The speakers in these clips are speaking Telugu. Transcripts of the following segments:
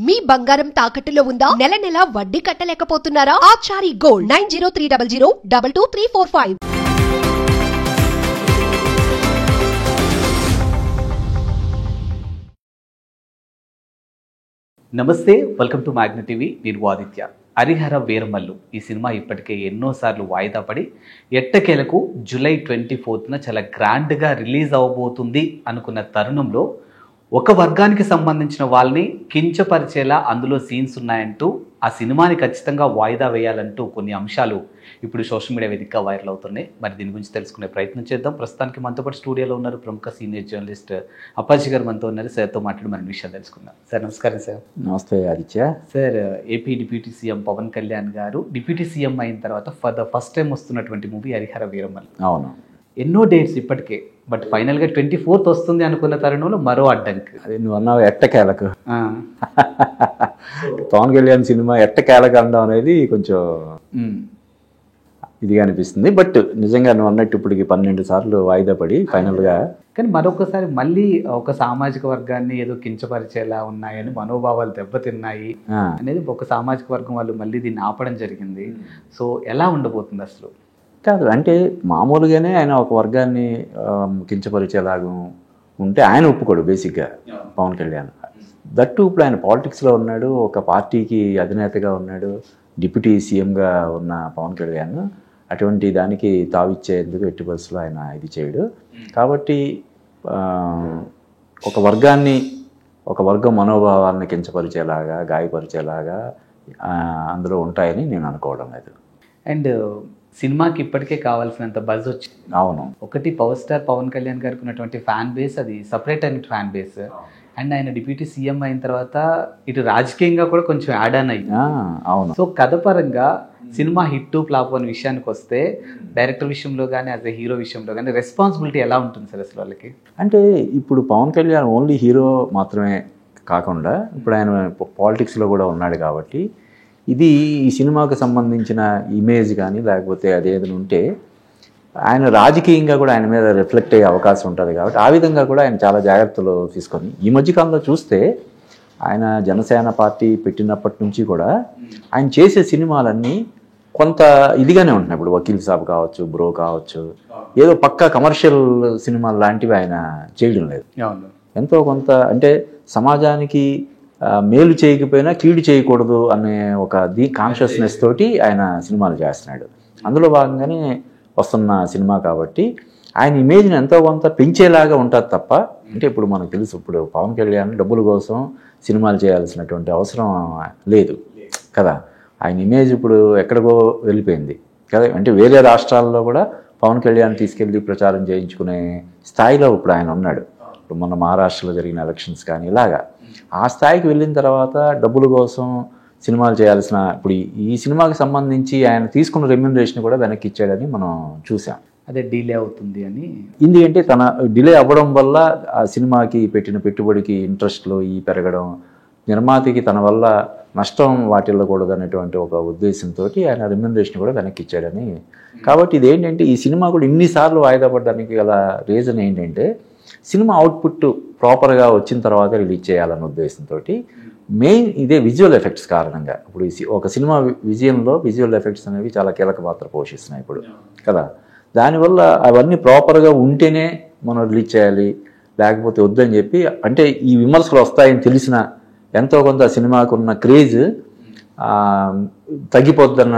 మీ బంగారం తాకట్టులో ఉందా? నెల నెల వడ్డీ కట్టలేకపోతున్నారా? ఆచారి గోల్డ్ 9030022345. నమస్తే, వెల్కమ్ టు మ్యాగ్నెట్ టీవీ. నేను ఆదిత్య. హరిహర వీరమల్లు ఈ సినిమా ఇప్పటికే ఎన్నోసార్లు వాయిదా పడి ఎట్టకేలకు జూలై 24న చాలా గ్రాండ్గా రిలీజ్ అవ్వబోతుంది అనుకున్న తరుణంలో ఒక వర్గానికి సంబంధించిన వాళ్ళని కించపరిచేలా అందులో సీన్స్ ఉన్నాయంటూ ఆ సినిమాని ఖచ్చితంగా వాయిదా వేయాలంటూ కొన్ని అంశాలు ఇప్పుడు సోషల్ మీడియా వేదికగా వైరల్ అవుతున్నాయి. మరి దీని గురించి తెలుసుకునే ప్రయత్నం చేద్దాం. ప్రస్తుతానికి మనతో పాటు స్టూడియోలో ఉన్నారు ప్రముఖ సీనియర్ జర్నలిస్ట్ అప్పాజీ గారు మనతో ఉన్నారు. సార్తో మాట్లాడి మన విషయాలు తెలుసుకుందాం. సార్ నమస్కారం. సార్ నమస్తే Aditya. Sir, AP deputy CM Pawan Kalyan గారు డిప్యూటీ సీఎం అయిన తర్వాత ఫర్ ద ఫస్ట్ టైం వస్తున్నటువంటి మూవీ హరిహర వీరమల్లు. అవును, ఎన్నో డేట్స్ ఇప్పటికే, బట్ ఫైనల్గా 24th వస్తుంది అనుకున్న తరుణంలో మరో అడ్డంకి. అది నువ్వు అన్నావు ఎట్టకేలకు. పవన్ కళ్యాణ్ సినిమా ఎట్టకేలకు అనడం అనేది కొంచెం ఇదిగా అనిపిస్తుంది. బట్ నిజంగా నువ్వు అన్నట్టు ఇప్పటికి 12 సార్లు వాయిదా పడి ఫైనల్గా, కానీ మరొకసారి మళ్ళీ ఒక సామాజిక వర్గాన్ని ఏదో కించపరిచేలా ఉన్నాయని, మనోభావాలు దెబ్బతిన్నాయి అనేది ఒక సామాజిక వర్గం వాళ్ళు మళ్ళీ దీన్ని ఆపడం జరిగింది. సో ఎలా ఉండబోతుంది అసలు? కాదు అంటే మామూలుగానే ఆయన ఒక వర్గాన్ని కించపరిచేలాగా ఉంటే ఆయన ఒప్పుకోడు బేసిక్గా పవన్ కళ్యాణ్. దట్టు ఇప్పుడు ఆయన పాలిటిక్స్లో ఉన్నాడు, ఒక పార్టీకి అధినేతగా ఉన్నాడు, డిప్యూటీ సీఎంగా ఉన్న పవన్ కళ్యాణ్ అటువంటి దానికి తావిచ్చేందుకు ఎట్టి పరిస్థితుల్లో ఆయన ఇది చేయడు. కాబట్టి ఒక వర్గాన్ని, ఒక వర్గం మనోభావాలను కించపరిచేలాగా, గాయపరిచేలాగా అందులో ఉంటాయని నేను అనుకోవడం లేదు. అండ్ సినిమాకి ఇప్పటికే కావాల్సినంత బజ్ వచ్చింది. అవును, ఒకటి పవర్ స్టార్ పవన్ కళ్యాణ్ గారికి ఉన్నటువంటి ఫ్యాన్ బేస్, అది సపరేట్ అయిన ఫ్యాన్ బేస్. అండ్ ఆయన డిప్యూటీ సీఎం అయిన తర్వాత ఇటు రాజకీయంగా కూడా కొంచెం యాడ్ ఆన్ అయ్యింది. అవును. సో కథ పరంగా సినిమా హిట్ ఫ్లాప్ అనే విషయానికి వస్తే డైరెక్టర్ విషయంలో కానీ యాజ్ ఎ హీరో విషయంలో కానీ రెస్పాన్సిబిలిటీ ఎలా ఉంటుంది సార్ అసలు వాళ్ళకి? అంటే ఇప్పుడు పవన్ కళ్యాణ్ ఓన్లీ హీరో మాత్రమే కాకుండా ఇప్పుడు ఆయన పాలిటిక్స్లో కూడా ఉన్నాడు కాబట్టి ఇది ఈ సినిమాకు సంబంధించిన ఇమేజ్ కానీ లేకపోతే అదేదైనా ఉంటే ఆయన రాజకీయంగా కూడా ఆయన మీద రిఫ్లెక్ట్ అయ్యే అవకాశం ఉంటుంది. కాబట్టి ఆ విధంగా కూడా ఆయన చాలా జాగ్రత్తలు తీసుకొని ఈ మధ్యకాలంలో చూస్తే ఆయన జనసేన పార్టీ పెట్టినప్పటి నుంచి కూడా ఆయన చేసే సినిమాలన్నీ కొంత ఇదిగానే ఉంటున్నాయి. ఇప్పుడు వకీల్ సాబ్ కావచ్చు, బ్రో కావచ్చు, ఏదో పక్కా కమర్షియల్ సినిమాలు లాంటివి ఆయన చేయడం లేదు. ఎంతో కొంత అంటే సమాజానికి మేలు చేయకపోయినా కీడు చేయకూడదు అనే ఒక కాన్షియస్నెస్ తోటి ఆయన సినిమాలు చేస్తున్నాడు. అందులో భాగంగానే వస్తున్న సినిమా కాబట్టి ఆయన ఇమేజ్ని ఎంతో కొంత పెంచేలాగా ఉంటుంది తప్ప, అంటే ఇప్పుడు మనకు తెలుసు ఇప్పుడు పవన్ కళ్యాణ్ డబ్బుల కోసం సినిమాలు చేయాల్సినటువంటి అవసరం లేదు కదా. ఆయన ఇమేజ్ ఇప్పుడు ఎక్కడికో వెళ్ళిపోయింది కదా. అంటే వేరే రాష్ట్రాల్లో కూడా పవన్ కళ్యాణ్ తీసుకెళ్ళి ప్రచారం చేయించుకునే స్థాయిలో ఇప్పుడు ఆయన ఉన్నాడు. ఇప్పుడు మొన్న మహారాష్ట్రలో జరిగిన ఎలక్షన్స్ కానీ ఇలాగా ఆ స్థాయికి వెళ్ళిన తర్వాత డబ్బుల కోసం సినిమాలు చేయాల్సిన, ఇప్పుడు ఈ సినిమాకి సంబంధించి ఆయన తీసుకున్న రెమ్యూనరేషన్ కూడా వెనక్కి ఇచ్చాడని మనం చూసాం. అదే డిలే అవుతుంది అని. ఎందుకంటే తన డిలే అవ్వడం వల్ల ఆ సినిమాకి పెట్టిన పెట్టుబడికి ఇంట్రెస్ట్లు పెరగడం, నిర్మాతకి తన వల్ల నష్టం వాటిల్లకూడదు అనేటువంటి ఒక ఉద్దేశంతో ఆయన రెమ్యూనరేషన్ కూడా వెనక్కి ఇచ్చాడని. కాబట్టి ఇదేంటంటే ఈ సినిమా కూడా ఇన్నిసార్లు వాయిదా పడడానికి గల రీజన్ ఏంటంటే సినిమా అవుట్పుట్ ప్రాపర్గా వచ్చిన తర్వాత రిలీజ్ చేయాలన్న ఉద్దేశంతో మెయిన్ ఇదే విజువల్ ఎఫెక్ట్స్ కారణంగా. ఇప్పుడు ఒక సినిమా విజయంలో విజువల్ ఎఫెక్ట్స్ అనేవి చాలా కీలక పాత్ర పోషిస్తున్నాయి ఇప్పుడు కదా. దానివల్ల అవన్నీ ప్రాపర్గా ఉంటేనే మనం రిలీజ్ చేయాలి, లేకపోతే వద్దని చెప్పి, అంటే ఈ విమర్శలు వస్తాయని తెలిసిన ఎంతో కొంత సినిమాకు ఉన్న క్రేజ్ తగ్గిపోద్దన్న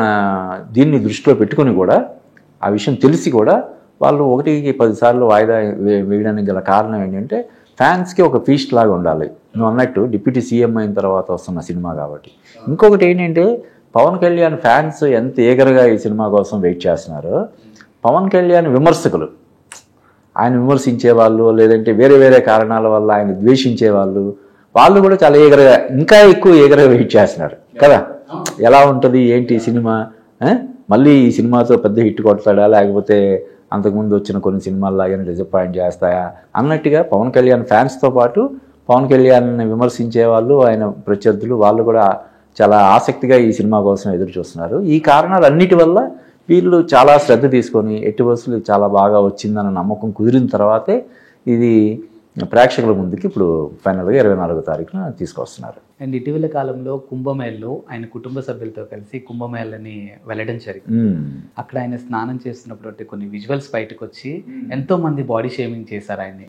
దీన్ని దృష్టిలో పెట్టుకుని కూడా ఆ విషయం తెలిసి కూడా వాళ్ళు 1కి 10 సార్లు వాయిదా వేయడానికి గల కారణం ఏంటంటే ఫ్యాన్స్కి ఒక ఫీస్ట్ లాగా ఉండాలి. నువ్వు అన్నట్టు డిప్యూటీ సీఎం అయిన తర్వాత వస్తున్న సినిమా కాబట్టి. ఇంకొకటి ఏంటంటే పవన్ కళ్యాణ్ ఫ్యాన్స్ ఎంత ఏగరగా ఈ సినిమా కోసం వెయిట్ చేస్తున్నారో, పవన్ కళ్యాణ్ విమర్శకులు, ఆయన విమర్శించే వాళ్ళు లేదంటే వేరే వేరే కారణాల వల్ల ఆయన ద్వేషించే వాళ్ళు కూడా చాలా ఏగరగా, ఇంకా ఎక్కువ ఏగరగా వెయిట్ చేస్తున్నారు కదా. ఎలా ఉంటుంది ఏంటి సినిమా, మళ్ళీ ఈ సినిమాతో పెద్ద హిట్ కొడతాడా లేకపోతే అంతకుముందు వచ్చిన కొన్ని సినిమాల్లాగానే డిసప్పాయింట్ చేస్తాయా అన్నట్టుగా పవన్ కళ్యాణ్ ఫ్యాన్స్తో పాటు పవన్ కళ్యాణ్ని విమర్శించే వాళ్ళు, ఆయన ప్రత్యర్థులు వాళ్ళు కూడా చాలా ఆసక్తిగా ఈ సినిమా కోసం ఎదురు చూస్తున్నారు. ఈ కారణాలన్నిటి వల్ల వీళ్ళు చాలా శ్రద్ధ తీసుకొని ఎట్టి బస్సులు చాలా బాగా వచ్చిందన్న నమ్మకం కుదిరిన తర్వాతే ఇది ప్రేక్షకుల ముందుకి ఇప్పుడు ఫైనల్గా 24వ తారీఖున తీసుకొస్తున్నారు. అండ్ ఇటీవల కాలంలో కుంభమేళలో ఆయన కుటుంబ సభ్యులతో కలిసి కుంభమేళని వెళ్ళడం జరిగింది. అక్కడ ఆయన స్నానం చేస్తున్నప్పుడు కొన్ని విజువల్స్ బయటకు వచ్చి ఎంతో మంది బాడీ షేమింగ్ చేశారు ఆయన్ని.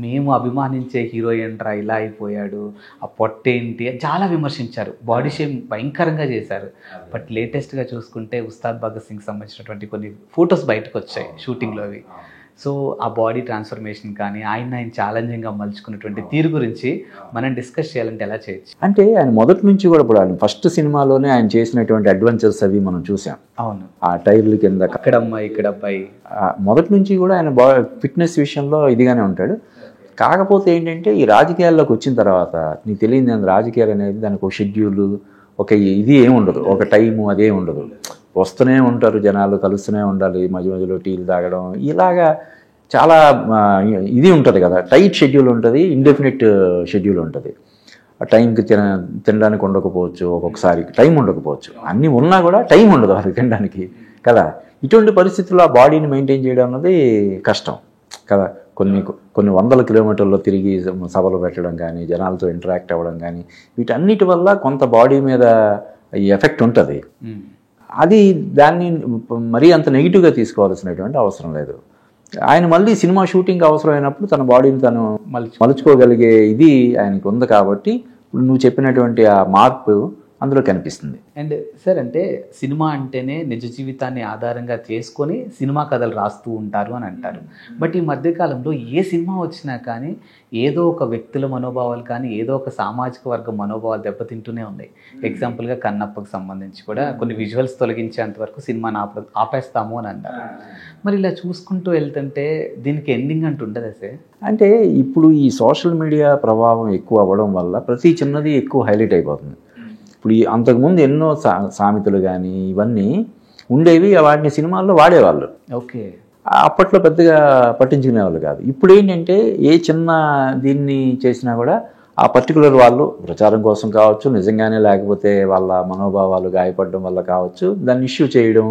మేము అభిమానించే హీరోయిన్ రా ఇలా అయిపోయాడు, ఆ పొట్టేంటి చాలా విమర్శించారు, బాడీ షేమ్ భయంకరంగా చేశారు. బట్ లేటెస్ట్గా చూసుకుంటే ఉస్తాద్ భగత్ సింగ్ సంబంధించినటువంటి కొన్ని ఫొటోస్ బయటకు వచ్చాయి షూటింగ్లో అవి. సో ఆ బాడీ ట్రాన్స్ఫర్మేషన్ కానీ ఆయన ఛాలెంజింగ్గా మలుచుకున్నటువంటి తీరు గురించి మనం డిస్కస్ చేయాలంటే ఎలా చేయొచ్చు? అంటే ఆయన మొదటి నుంచి కూడా ఇప్పుడు ఆయన ఫస్ట్ సినిమాలోనే ఆయన చేసినటువంటి అడ్వెంచర్స్ అవి మనం చూసాం. అవును, ఆ టైర్ల కింద అక్కడ అమ్మాయి ఇక్కడ అబ్బాయి, మొదటి నుంచి కూడా ఆయన ఫిట్నెస్ విషయంలో ఇదిగానే ఉంటాడు. కాకపోతే ఏంటంటే ఈ రాజకీయాల్లోకి వచ్చిన తర్వాత నీకు తెలియదు, రాజకీయాలు అనేది దానికి ఒక షెడ్యూల్, ఒక ఇది ఏమి ఉండదు, ఒక టైము అదే ఉండదు. వస్తూనే ఉంటారు జనాలు, కలుస్తూనే ఉండాలి, మధ్య మధ్యలో టీలు తాగడం, ఇలాగా చాలా ఇది ఉంటుంది కదా, టైట్ షెడ్యూల్ ఉంటుంది, ఇండెఫినిట్ షెడ్యూల్ ఉంటుంది. ఆ టైంకి తినడానికి ఉండకపోవచ్చు, ఒక్కొక్కసారి టైం ఉండకపోవచ్చు, అన్నీ ఉన్నా కూడా టైం ఉండదు వాళ్ళకి తినడానికి కదా. ఇటువంటి పరిస్థితుల్లో ఆ బాడీని మెయింటైన్ చేయడం అన్నది కష్టం కదా. కొన్ని వందల కిలోమీటర్లో తిరిగి సభలు పెట్టడం కానీ, జనాలతో ఇంటరాక్ట్ అవ్వడం కానీ, వీటన్నిటి వల్ల కొంత బాడీ మీద ఈ ఎఫెక్ట్ ఉంటుంది. అది దాన్ని మరీ అంత నెగిటివ్గా తీసుకోవాల్సినటువంటి అవసరం లేదు. ఆయన మళ్ళీ సినిమా షూటింగ్ అవసరమైనప్పుడు తన బాడీని తను మలుచుకోగలిగే ఇది ఆయనకు ఉంది కాబట్టి నువ్వు చెప్పినటువంటి ఆ మార్పు అందులో కనిపిస్తుంది. అండ్ సార్, అంటే సినిమా అంటేనే నిజ జీవితాన్ని ఆధారంగా చేసుకొని సినిమా కథలు రాస్తూ ఉంటారు అని అంటారు. బట్ ఈ మధ్యకాలంలో ఏ సినిమా వచ్చినా కానీ ఏదో ఒక వ్యక్తుల మనోభావాలు కానీ ఏదో ఒక సామాజిక వర్గ మనోభావాలు దెబ్బతింటూనే ఉన్నాయి. ఎగ్జాంపుల్గా కన్నప్పకు సంబంధించి కూడా కొన్ని విజువల్స్ తొలగించేంత వరకు సినిమాని ఆపేస్తాము అని అన్నారు. మరి ఇలా చూసుకుంటూ వెళ్తుంటే దీనికి ఎండింగ్ అంటూ ఉండదా సార్? అంటే ఇప్పుడు ఈ సోషల్ మీడియా ప్రభావం ఎక్కువ అవ్వడం వల్ల ప్రతి చిన్నది ఎక్కువ హైలైట్ అయిపోతుంది. ఇప్పుడు అంతకుముందు ఎన్నో సామెతలు కానీ ఇవన్నీ ఉండేవి, వాటిని సినిమాల్లో వాడేవాళ్ళు. ఓకే, అప్పట్లో పెద్దగా పట్టించుకునేవాళ్ళు కాదు. ఇప్పుడు ఏంటంటే ఏ చిన్న దీన్ని చేసినా కూడా ఆ పర్టికులర్ వాళ్ళు ప్రచారం కోసం కావచ్చు, నిజంగానే లేకపోతే వాళ్ళ మనోభావాలు గాయపడడం వల్ల కావచ్చు, దాన్ని ఇష్యూ చేయడం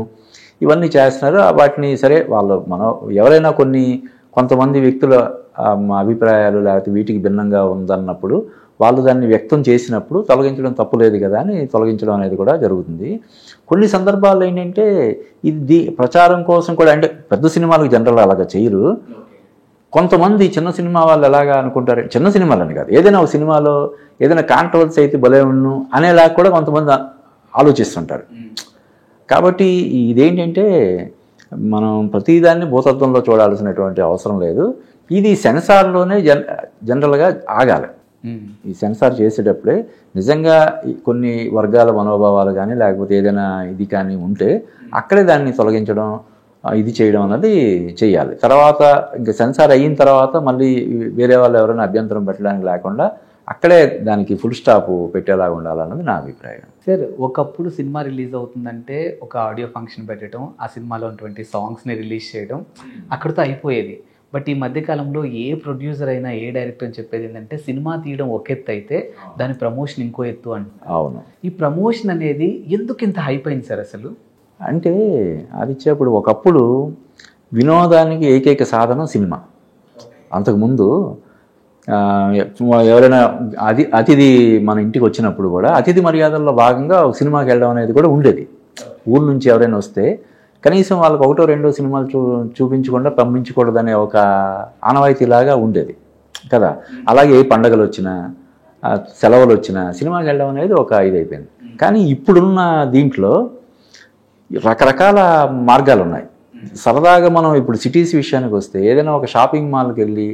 ఇవన్నీ చేస్తున్నారు. వాటిని సరే వాళ్ళు ఎవరైనా కొంతమంది వ్యక్తుల అభిప్రాయాలు లేకపోతే వీటికి భిన్నంగా ఉందన్నప్పుడు వాళ్ళు దాన్ని వ్యక్తం చేసినప్పుడు తొలగించడం తప్పులేదు కదా అని తొలగించడం అనేది కూడా జరుగుతుంది. కొన్ని సందర్భాల్లో ఏంటంటే ఇది ప్రచారం కోసం కూడా, అంటే పెద్ద సినిమాలకు జనరల్ అలాగా చేయరు. కొంతమంది చిన్న సినిమా వాళ్ళు ఎలాగా అనుకుంటారు, చిన్న సినిమాలని కాదు, ఏదైనా ఒక సినిమాలో ఏదైనా కాంట్రవర్సీ అయితే భలే ఉన్ను అనేలాగా కూడా కొంతమంది ఆలోచిస్తుంటారు. కాబట్టి ఇదేంటంటే మనం ప్రతిదాన్ని భూతత్వంలో చూడాల్సినటువంటి అవసరం లేదు. ఇది సెన్సార్లోనే జనరల్గా ఆగాలి. ఈ సెన్సార్ చేసేటప్పుడే నిజంగా కొన్ని వర్గాల మనోభావాలు కానీ లేకపోతే ఏదైనా ఇది కానీ ఉంటే అక్కడే దాన్ని తొలగించడం, ఇది చేయడం అన్నది చేయాలి. తర్వాత ఇంకా సెన్సార్ అయిన తర్వాత మళ్ళీ వేరే వాళ్ళు ఎవరైనా అభ్యంతరం పెట్టడానికి లేకుండా అక్కడే దానికి ఫుల్ స్టాప్ పెట్టేలాగా ఉండాలన్నది నా అభిప్రాయం. సార్, ఒకప్పుడు సినిమా రిలీజ్ అవుతుందంటే ఒక ఆడియో ఫంక్షన్ పెట్టడం, ఆ సినిమాలో ఉన్నటువంటి సాంగ్స్ని రిలీజ్ చేయడం, అక్కడితో అయిపోయేది. బట్ ఈ మధ్యకాలంలో ఏ ప్రొడ్యూసర్ అయినా ఏ డైరెక్టర్ అని చెప్పేది ఏంటంటే సినిమా తీయడం ఒక ఎత్తు అయితే దాని ప్రమోషన్ ఇంకో ఎత్తు అంటారు. అవును, ఈ ప్రమోషన్ అనేది ఎందుకు ఇంత హైప్ అయింది సార్ అసలు? అంటే అది ఇచ్చేప్పుడు ఒకప్పుడు వినోదానికి ఏకైక సాధనం సినిమా. అంతకుముందు ఎవరైనా అతిథి మన ఇంటికి వచ్చినప్పుడు కూడా అతిథి మర్యాదల్లో భాగంగా ఒక సినిమాకి వెళ్ళడం అనేది కూడా ఉండేది. ఊరు నుంచి ఎవరైనా వస్తే కనీసం వాళ్ళకి ఒకటో రెండో సినిమాలు చూపించకుండా పంపించకూడదనే ఒక ఆనవాయితీలాగా ఉండేది కదా. అలాగే ఏ పండగలు వచ్చినా సెలవులు వచ్చినా సినిమాకి వెళ్ళడం అనేది ఒక ఇది అయిపోయింది. కానీ ఇప్పుడున్న దీంట్లో రకరకాల మార్గాలు ఉన్నాయి. సరదాగా మనం ఇప్పుడు సిటీస్ విషయానికి వస్తే ఏదైనా ఒక షాపింగ్ మాల్కి వెళ్ళి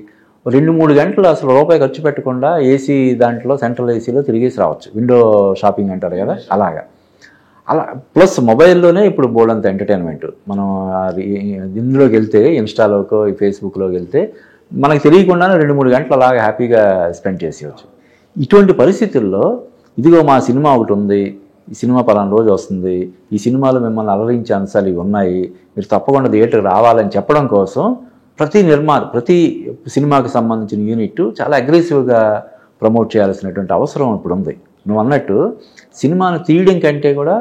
2-3 గంటలు అసలు రూపాయి ఖర్చు పెట్టకుండా ఏసీ దాంట్లో సెంట్రల్ ఏసీలో తిరిగేసి రావచ్చు. విండో షాపింగ్ అంటారు కదా, అలా ప్లస్ మొబైల్లోనే ఇప్పుడు బోల్డంత ఎంటర్టైన్మెంట్. మనం ఇందులోకి వెళ్తే ఇన్స్టాలోకో ఈ ఫేస్బుక్లోకి వెళ్తే మనకు తెలియకుండానే 2-3 గంటలు అలాగా హ్యాపీగా స్పెండ్ చేసేయచ్చు. ఇటువంటి పరిస్థితుల్లో ఇదిగో మా సినిమా ఒకటి ఉంది, ఈ సినిమా పలానా రోజు వస్తుంది, ఈ సినిమాలో మిమ్మల్ని అలరించే అంశాలు ఇవి ఉన్నాయి, మీరు తప్పకుండా థియేటర్కి రావాలని చెప్పడం కోసం ప్రతి సినిమాకి సంబంధించిన యూనిట్ చాలా అగ్రెసివ్గా ప్రమోట్ చేయాల్సినటువంటి అవసరం ఇప్పుడు ఉంది. నువ్వు అన్నట్టు సినిమాను తీయడం కంటే కూడా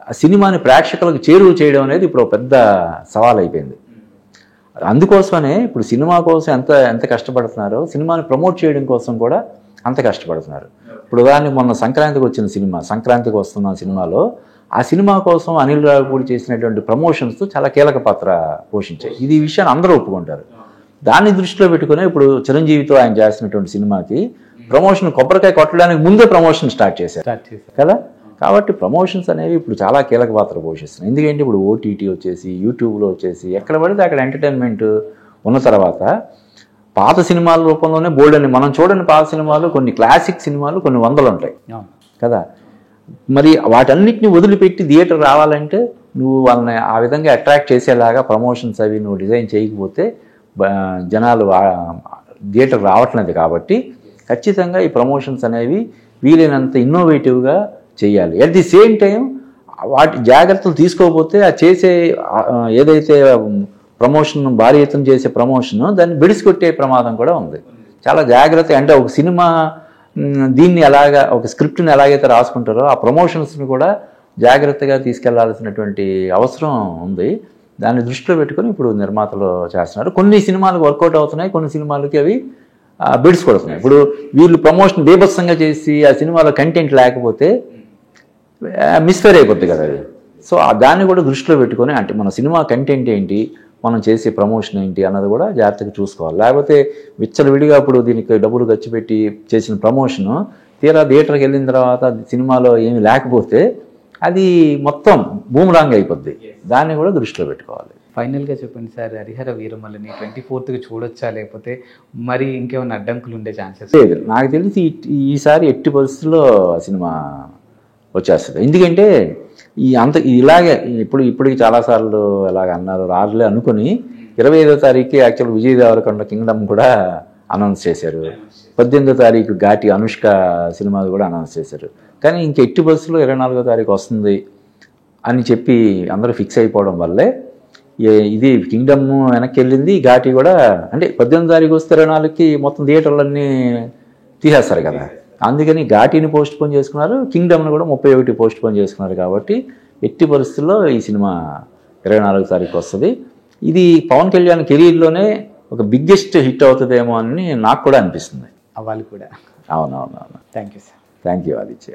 ఆ సినిమాని ప్రేక్షకులకు చేరువ చేయడం అనేది ఇప్పుడు పెద్ద సవాల్ అయిపోయింది. అందుకోసమనే ఇప్పుడు సినిమా కోసం ఎంత ఎంత కష్టపడుతున్నారో సినిమాని ప్రమోట్ చేయడం కోసం కూడా అంత కష్టపడుతున్నారు. ఇప్పుడు ఉదాహరణకి మొన్న సంక్రాంతికి వచ్చిన సినిమా, సంక్రాంతికి వస్తున్న సినిమాలో ఆ సినిమా కోసం అనిల్ రావిపూడి చేసినటువంటి ప్రమోషన్స్ చాలా కీలక పాత్ర పోషించాయి. ఇది ఈ విషయాన్ని అందరూ ఒప్పుకుంటారు. దాన్ని దృష్టిలో పెట్టుకుని ఇప్పుడు చిరంజీవితో ఆయన చేసినటువంటి సినిమాకి ప్రమోషన్ కొబ్బరికాయ కొట్టడానికి ముందే ప్రమోషన్ స్టార్ట్ చేశారు కదా. కాబట్టి ప్రమోషన్స్ అనేవి ఇప్పుడు చాలా కీలక పాత్ర పోషిస్తున్నాయి. ఎందుకంటే ఇప్పుడు ఓటీటీ వచ్చేసి, యూట్యూబ్లో వచ్చేసి, ఎక్కడ పడితే అక్కడ ఎంటర్టైన్మెంట్ ఉన్న తర్వాత పాత సినిమాల రూపంలోనే బోల్డ్ అని మనం చూడని పాత సినిమాలు, కొన్ని క్లాసిక్ సినిమాలు కొన్ని వందలు ఉంటాయి కదా. మరి వాటన్నిటిని వదిలిపెట్టి థియేటర్ రావాలంటే నువ్వు వాళ్ళని ఆ విధంగా అట్రాక్ట్ చేసేలాగా ప్రమోషన్స్ అవి నువ్వు డిజైన్ చేయకపోతే జనాలు థియేటర్ రావట్లేదు. కాబట్టి ఖచ్చితంగా ఈ ప్రమోషన్స్ అనేవి వీలైనంత ఇన్నోవేటివ్గా చేయాలి. అట్ ది సేమ్ టైం వాటి జాగ్రత్తలు తీసుకోకపోతే ఆ చేసే ఏదైతే ప్రమోషన్ భారీ ఎత్తున చేసే ప్రమోషన్ దాన్ని బెడిసికొట్టే ప్రమాదం కూడా ఉంది. చాలా జాగ్రత్త అంటే ఒక సినిమా దీన్ని ఎలాగా ఒక స్క్రిప్ట్ని ఎలాగైతే రాసుకుంటారో ఆ ప్రమోషన్స్ని కూడా జాగ్రత్తగా తీసుకెళ్లాల్సినటువంటి అవసరం ఉంది. దాన్ని దృష్టిలో పెట్టుకొని ఇప్పుడు నిర్మాతలు చేస్తున్నారు. కొన్ని సినిమాలకు వర్కౌట్ అవుతున్నాయి, కొన్ని సినిమాలకి అవి బెడ్స్ కొడుతున్నాయి. ఇప్పుడు వీళ్ళు ప్రమోషన్ బీభత్సంగా చేసి ఆ సినిమాలో కంటెంట్ లేకపోతే మిస్ఫైర్ అయిపోద్ది కదా అది. సో దాన్ని కూడా దృష్టిలో పెట్టుకొని అంటే మన సినిమా కంటెంట్ ఏంటి, మనం చేసే ప్రమోషన్ ఏంటి అన్నది కూడా జాగ్రత్తగా చూసుకోవాలి. లేకపోతే విచ్చలవిడిగా ఇప్పుడు దీనికి డబ్బులు ఖర్చు పెట్టి చేసిన ప్రమోషను తీరా థియేటర్కి వెళ్ళిన తర్వాత సినిమాలో ఏమీ లేకపోతే అది మొత్తం బూమరాంగ్ అయిపోద్ది. దాన్ని కూడా దృష్టిలో పెట్టుకోవాలి. ఫైనల్గా చెప్పండి సార్, హరిహర వీరమల్లుని 24th చూడొచ్చా, లేకపోతే మరి ఇంకేమైనా అడ్డంకులు ఉండే ఛాన్సెస్? లేదు, నాకు తెలిసి ఈసారి ఎట్టి పరిస్థితుల్లో సినిమా వచ్చేస్తుంది. ఎందుకంటే ఇలాగే ఇప్పటికి చాలాసార్లు అలాగ అన్నారు, రాజులే అనుకుని 25వ తారీఖుకి యాక్చువల్ విజయ్ దేవరకొండ కింగ్డమ్ కూడా అనౌన్స్ చేశారు. 18వ తారీఖు ఘాటి అనుష్క సినిమాలు కూడా అనౌన్స్ చేశారు. కానీ ఇంక ఎట్టి బస్సులో 24వ తారీఖు వస్తుంది అని చెప్పి అందరూ ఫిక్స్ అయిపోవడం వల్లే ఇది కింగ్డమ్ వెనక్కి వెళ్ళింది. ఘాటి కూడా అంటే 18వ తారీఖు వస్తే 24కి మొత్తం థియేటర్లన్నీ తీసేస్తారు కదా. అందుకని ఘాటిని పోస్ట్ పోన్ చేసుకున్నారు, కింగ్డమ్ని కూడా 31 పోస్ట్ పోన్ చేసుకున్నారు. కాబట్టి ఎట్టి పరిస్థితుల్లో ఈ సినిమా 24వ తారీఖు వస్తుంది. ఇది పవన్ కళ్యాణ్ కెరీర్లోనే ఒక బిగ్గెస్ట్ హిట్ అవుతుందేమో అని నాకు కూడా అనిపిస్తుంది. అవ్వాలి కూడా. అవునవునవును. Thank you sir. Thank you Aditya.